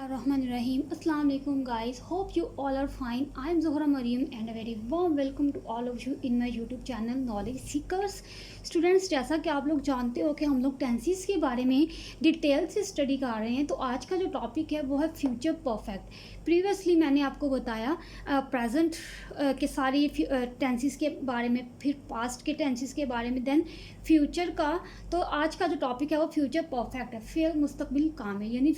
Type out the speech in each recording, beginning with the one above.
Bismillahirrahmanirrahim. Assalamu alaikum guys. Hope you all are fine. I am Zohra Mariam and a very warm welcome to all of you in my YouTube channel Knowledge Seekers. Students, जैसा कि आप लोग जानते हो कि हम लोग tenses के बारे में डिटेल से स्टडी कर रहे हैं, तो आज का जो टॉपिक है वो है फ्यूचर परफेक्ट। प्रीवियसली मैंने आपको बताया प्रेजेंट के सारी टेंसेस के बारे में, फिर पास्ट के टेंसेस के बारे में, देन फ्यूचर का। तो आज का जो टॉपिक है वो फ्यूचर परफेक्ट है। फिर मुस्तकबिल काम है, यानी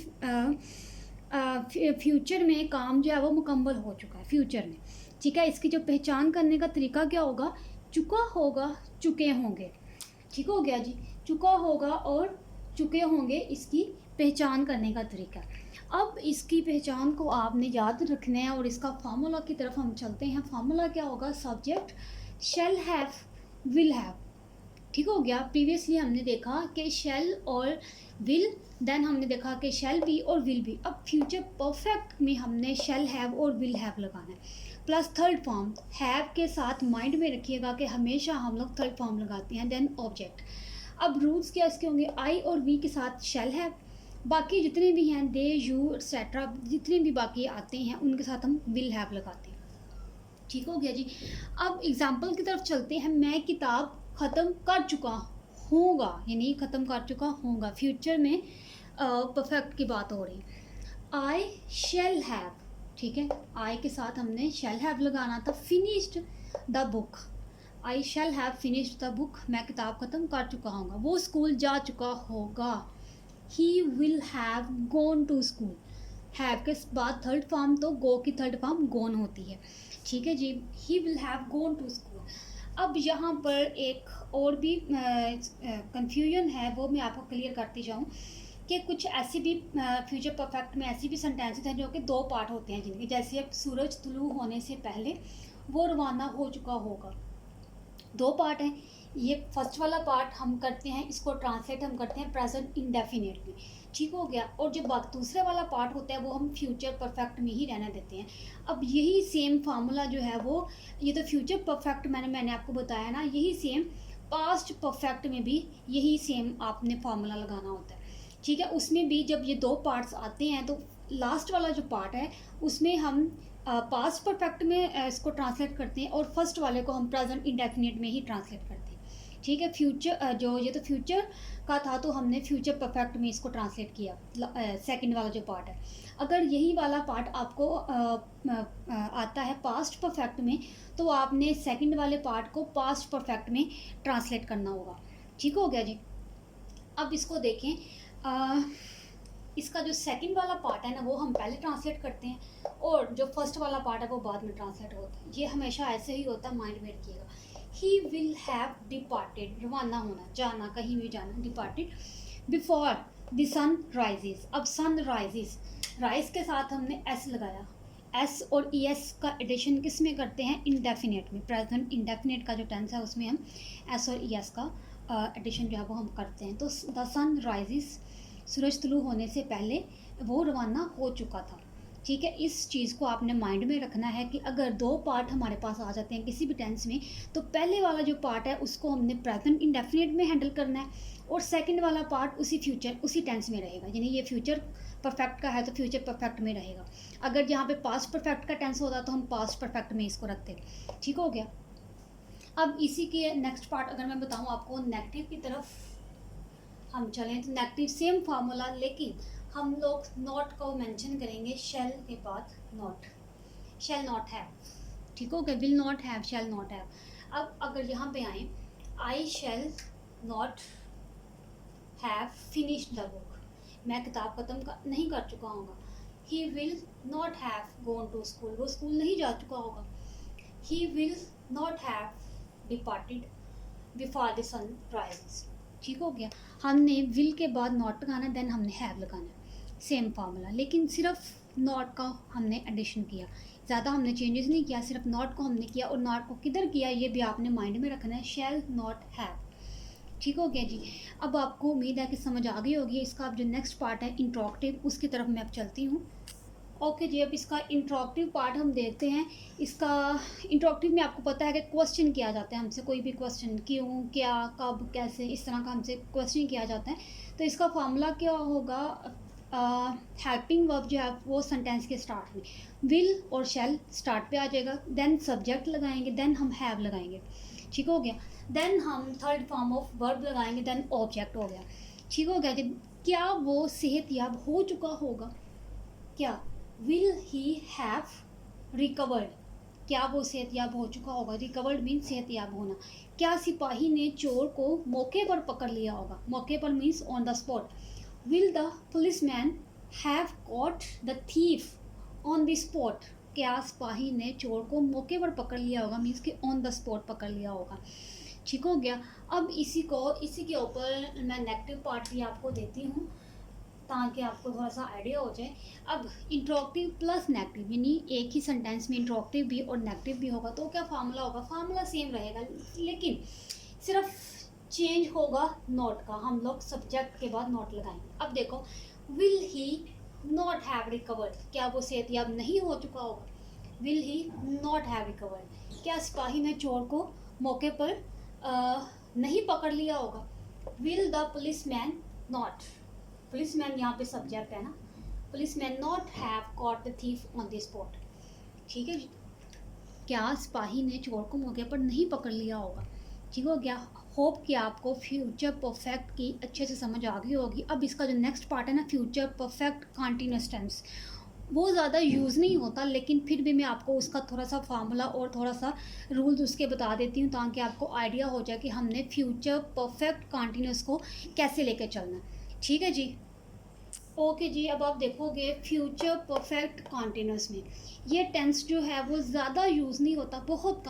फ्यूचर में काम जो है वो मुकम्मल हो चुका है फ्यूचर में। ठीक है, इसकी जो पहचान करने का तरीका क्या होगा? चुका होगा, चुके होंगे। ठीक हो गया जी, चुका होगा और चुके होंगे, इसकी पहचान करने का तरीका। अब इसकी पहचान को आपने याद रखना है और इसका फार्मूला की तरफ हम चलते हैं। फार्मूला क्या होगा? Subject shall have, will have. ठीक हो गया। प्रीवियसली हमने देखा कि शैल और विल, देन हमने देखा कि शैल बी और विल बी। अब फ्यूचर परफेक्ट में हमने शैल हैव और विल हैव लगाना है, प्लस थर्ड फॉर्म हैव के साथ माइंड में रखिएगा कि हमेशा हम लोग थर्ड फॉर्म लगाते हैं, देन ऑब्जेक्ट। अब रूल्स क्या इसके होंगे? आई और वी के साथ शैल हैव, बाकी जितने भी हैं दे, यू एक्सेट्रा, जितने भी बाकी आते हैं उनके साथ हम विल हैव लगाते हैं। ठीक हो गया जी। अब एग्जाम्पल की तरफ चलते हैं। मैं किताब ख़त्म कर चुका होगा, यानी ख़त्म कर चुका होगा, फ्यूचर में परफेक्ट की बात हो रही। आई शैल हैव, ठीक है, आई के साथ हमने शैल हैव लगाना था। Finished the book, I shall have finished the book, मैं किताब ख़त्म कर चुका होगा। वो स्कूल जा चुका होगा। He will have gone to school, have के बाद थर्ड फॉर्म, तो गो की थर्ड फॉर्म गॉन होती है। ठीक है जी, he will have gone to school. अब यहाँ पर एक और भी कंफ्यूजन है, वो मैं आपको क्लियर करती जाऊँ कि कुछ ऐसी भी फ्यूचर परफेक्ट में ऐसी भी सेंटेंसेस हैं जो कि दो पार्ट होते हैं जिनके, जैसे अब सूरज तुलू होने से पहले वो रवाना हो चुका होगा। दो पार्ट हैं। ये फर्स्ट वाला पार्ट हम करते हैं, इसको ट्रांसलेट हम करते हैं प्रेजेंट इंडेफिनेट में। ठीक हो गया। और जो दूसरे वाला पार्ट होता है वो हम फ्यूचर परफेक्ट में ही रहने देते हैं। अब यही सेम फार्मूला जो है वो, ये तो फ्यूचर परफेक्ट मैंने आपको बताया ना, यही सेम पास्ट परफेक्ट में भी यही सेम आपने फार्मूला लगाना होता है। ठीक है, उसमें भी जब ये दो पार्ट्स आते हैं तो लास्ट वाला जो पार्ट है उसमें हम पास्ट परफेक्ट में इसको ट्रांसलेट करते हैं और फर्स्ट वाले को हम प्रेजेंट इंडेफिनिट में ही ट्रांसलेट करते हैं। ठीक है, फ्यूचर जो ये तो फ्यूचर का था तो हमने फ्यूचर परफेक्ट में इसको ट्रांसलेट किया, सेकंड वाला जो पार्ट है। अगर यही वाला पार्ट आपको आता है पास्ट परफेक्ट में, तो आपने सेकंड वाले पार्ट को पास्ट परफेक्ट में ट्रांसलेट करना होगा। ठीक हो गया जी। अब इसको देखें, इसका जो सेकंड वाला पार्ट है ना वो हम पहले ट्रांसलेट करते हैं और जो फर्स्ट वाला पार्ट है वो बाद में ट्रांसलेट होता है। ये हमेशा ऐसे ही होता है, माइंड में रखिएगा। ही विल हैव डिपार्टेड, रवाना होना, जाना, कहीं भी जाना, departed before the sun rises. अब सन राइजेस, राइज के साथ हमने एस लगाया। एस और ई एस का एडिशन किस में करते हैं? इंडेफिनेट में। प्रेजेंट इंडेफिनेट का जो टेंस है उसमें हम एस और ई एस का एडिशन जो है वो हम करते हैं। तो द सन राइजेस, सूरज तुलू होने से पहले वो रवाना हो चुका था। ठीक है, इस चीज़ को आपने माइंड में रखना है कि अगर दो पार्ट हमारे पास आ जाते हैं किसी भी टेंस में, तो पहले वाला जो पार्ट है उसको हमने प्रेजेंट इंडेफिनिट में हैंडल करना है और सेकंड वाला पार्ट उसी टेंस में रहेगा। यानी ये फ्यूचर परफेक्ट का है तो फ्यूचर परफेक्ट में रहेगा। अगर यहाँ पे पास्ट परफेक्ट का टेंस होता तो हम पास्ट परफेक्ट में इसको रखते। ठीक हो गया। अब इसी के नेक्स्ट पार्ट अगर मैं बताऊँ आपको, नेगेटिव की तरफ हम चलें तो नेगेटिव सेम फार्मूला, लेकिन हम लोग नॉट को मेंशन करेंगे शैल के बाद। Not, shall not have. ठीक हो गया, will not have, shall not have. अब अगर यहाँ पे आए, I shall not have finished the book, मैं किताब ख़त्म नहीं कर चुका होगा। He will not have gone to school, वो स्कूल नहीं जा चुका होगा। He will not have departed before the sun rises. ठीक हो गया। हमने विल के बाद नॉट लगाना, देन हमने हैव लगाना, सेम फार्मूला, लेकिन सिर्फ नॉट का हमने एडिशन किया, ज़्यादा हमने चेंजेस नहीं किया, सिर्फ नॉट को हमने किया। और नॉट को किधर किया ये भी आपने माइंड में रखना है, शैल नॉट हैव। ठीक हो गया जी। अब आपको उम्मीद है कि समझ आ गई होगी। इसका अब जो नेक्स्ट पार्ट है इंट्रोगेटिव, उसकी तरफ मैं अब चलती हूँ। ओके जी, अब इसका इंट्रोगेटिव पार्ट हम देखते हैं। इसका इंट्रोगेटिव में आपको पता है कि क्वेश्चन किया जाता है हमसे, कोई भी क्वेश्चन, क्यों, क्या, कब, कैसे, इस तरह का हमसे क्वेश्चन किया जाता है। तो इसका फार्मूला क्या होगा? हेल्पिंग वर्ब जो है वो सेंटेंस के स्टार्ट में, विल और शैल स्टार्ट पे आ जाएगा, देन सब्जेक्ट लगाएंगे, देन हम हैव लगाएंगे, ठीक हो गया। देन हम थर्ड फॉर्म ऑफ वर्ब लगाएंगे, देन ऑब्जेक्ट हो गया, ठीक हो गया जी। क्या वो सेहतयाब हो चुका होगा, क्या विल ही हैव रिकवर्ड, क्या वो सेहतयाब हो चुका होगा, रिकवर्ड मीन सेहतयाब होना। क्या सिपाही ने चोर को मौके पर पकड़ लिया होगा, मौके पर means on the spot. Will the policeman have caught the thief on the spot, क्या सिपाही ने चोर को मौके पर पकड़ लिया होगा मीन्स कि ऑन द स्पॉट पकड़ लिया होगा, ठीक हो गया। अब इसी के ऊपर मैं नेगेटिव पार्ट भी आपको देती हूँ ताकि आपको थोड़ा सा आइडिया हो जाए। अब इंट्रोगेटिव प्लस नेगेटिव, यानी एक ही सेंटेंस में इंट्रोगेटिव भी और नेगेटिव भी होगा तो क्या फार्मूला होगा, फार्मूला सेम रहेगा, लेकिन सिर्फ चेंज होगा नॉट का, हम लोग सब्जेक्ट के बाद नॉट लगाएंगे। अब देखो, will he not have recovered, क्या वो सेहतयाब नहीं हो चुका होगा, will he not have recovered. क्या सिपाही ने चोर को मौके पर नहीं पकड़ लिया होगा, will the policeman not, policeman यहाँ पे सब्जेक्ट है ना, policeman not have caught the thief on the spot, ठीक है। क्या सिपाही ने चोर को मौके पर नहीं पकड़ लिया होगा, ठीक हो गया। होप कि आपको फ्यूचर परफेक्ट की अच्छे से समझ आ गई होगी। अब इसका जो नेक्स्ट पार्ट है ना, फ्यूचर परफेक्ट कॉन्टिन्यूअस टेंस, वो ज़्यादा यूज़ नहीं होता, लेकिन फिर भी मैं आपको उसका थोड़ा सा फार्मूला और थोड़ा सा रूल्स उसके बता देती हूँ ताकि आपको आइडिया हो जाए कि हमने फ्यूचर परफेक्ट कॉन्टिन्यूअस को कैसे लेकर चलना, ठीक है जी। ओके जी, अब आप देखोगे फ्यूचर परफेक्ट कॉन्टिन्यूअस में ये टेंस जो है वो ज़्यादा यूज़ नहीं होता, बहुत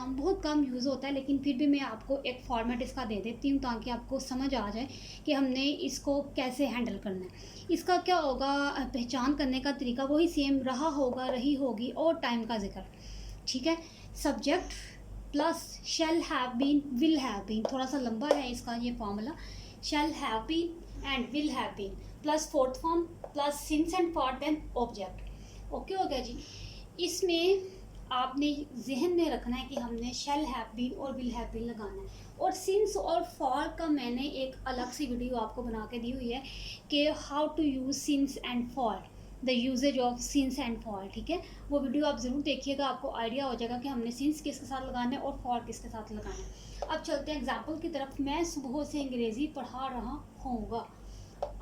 कम यूज़ होता है, लेकिन फिर भी मैं आपको एक फॉर्मेट इसका दे देती हूँ ताकि आपको समझ आ जाए कि हमने इसको कैसे हैंडल करना है। इसका क्या होगा, पहचान करने का तरीका वही सेम रहा होगा, रही होगी, और टाइम का जिक्र, ठीक है। Subject plus shall have been, will have been, थोड़ा सा लंबा है इसका ये formula, shall have been and will have been plus fourth form plus since and for then object, okay हो गया जी। इसमें आपने जहन में रखना है कि हमने शैल हैव बीन और विल हैव बीन लगाना है, और सिंस और फॉर का मैंने एक अलग सी वीडियो आपको बना के दी हुई है कि how to use since and for, the usages of since and for, ठीक है। वो वीडियो आप ज़रूर देखिएगा, आपको आइडिया हो जाएगा कि हमने सिंस किसके साथ लगाना है और फॉर किसके साथ लगाना है। अब चलते हैं एग्जाम्पल की तरफ। मैं सुबह से अंग्रेज़ी पढ़ा रहा होऊंगा,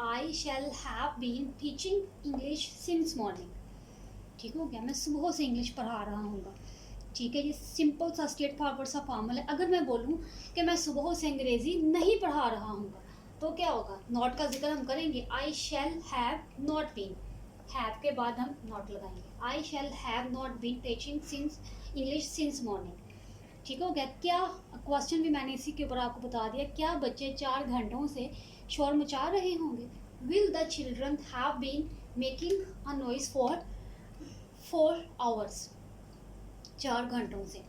I shall have been teaching English since morning, ठीक हो गया। मैं सुबह से इंग्लिश पढ़ा रहा हूँगा, ठीक है। ये सिंपल सा स्ट्रेट फॉरवर्ड सा फॉर्मूला है। अगर मैं बोलूँ कि मैं सुबह से अंग्रेज़ी नहीं पढ़ा रहा हूँगा तो क्या होगा, नॉट का जिक्र हम करेंगे, I shall have not been, have के बाद हम नॉट लगाएंगे, I shall have not been teaching since English since morning, ठीक हो गया। क्या क्वेश्चन भी मैंने इसी के ऊपर आपको बता दिया, क्या बच्चे 4 घंटों से शोर मचा रहे होंगे, will the children have been making a noise for 4 hours, 4 घंटों से,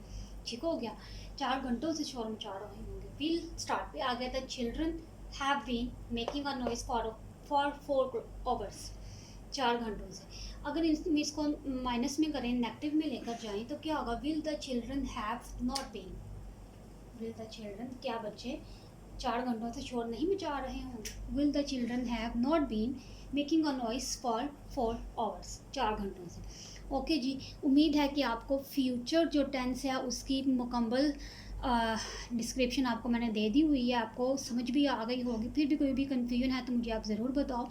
ठीक हो गया। 4 घंटों से शोर मचा रहे होंगे, विल स्टार्ट पे आ गया था, children have been making a noise for 4 hours, 4 घंटों से। अगर इसको माइनस में करें, नेगेटिव में लेकर जाएं तो क्या होगा, will the children have not been, will the children, क्या बच्चे 4 घंटों से शोर नहीं मचा रहे होंगे, will the children have not been making a noise for 4 hours, 4 घंटों से, ओके जी। उम्मीद है कि आपको फ्यूचर जो टेंस है उसकी मुकम्मल डिस्क्रिप्शन आपको मैंने दे दी हुई है, आपको समझ भी आ गई होगी। फिर भी कोई भी कन्फ्यूजन है तो मुझे आप ज़रूर बताओ।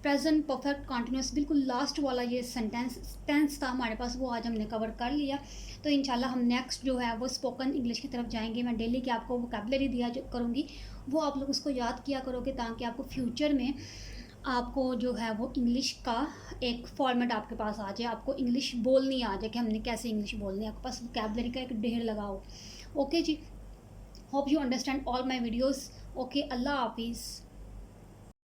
प्रेजेंट परफेक्ट कॉन्टिन्यूस बिल्कुल लास्ट वाला ये टेंस था हमारे पास, वो आज हमने कवर कर लिया। तो इंशाल्लाह हम नेक्स्ट जो है वो स्पोकन इंग्लिश की तरफ जाएंगे। मैं डेली की आपको वोकैबुलरी दिया करूँगी, वो आप लोग उसको याद किया करोगे ताकि आपको फ्यूचर में आपको जो है वो इंग्लिश का एक फॉर्मेट आपके पास आ जाए, आपको इंग्लिश बोलनी आ जाए कि हमने कैसे इंग्लिश बोलनी है, आपके पास वोकैबुलरी का एक ढेर लगाओ। ओके जी, hope you understand all my videos. Okay, अल्लाह हाफिज़।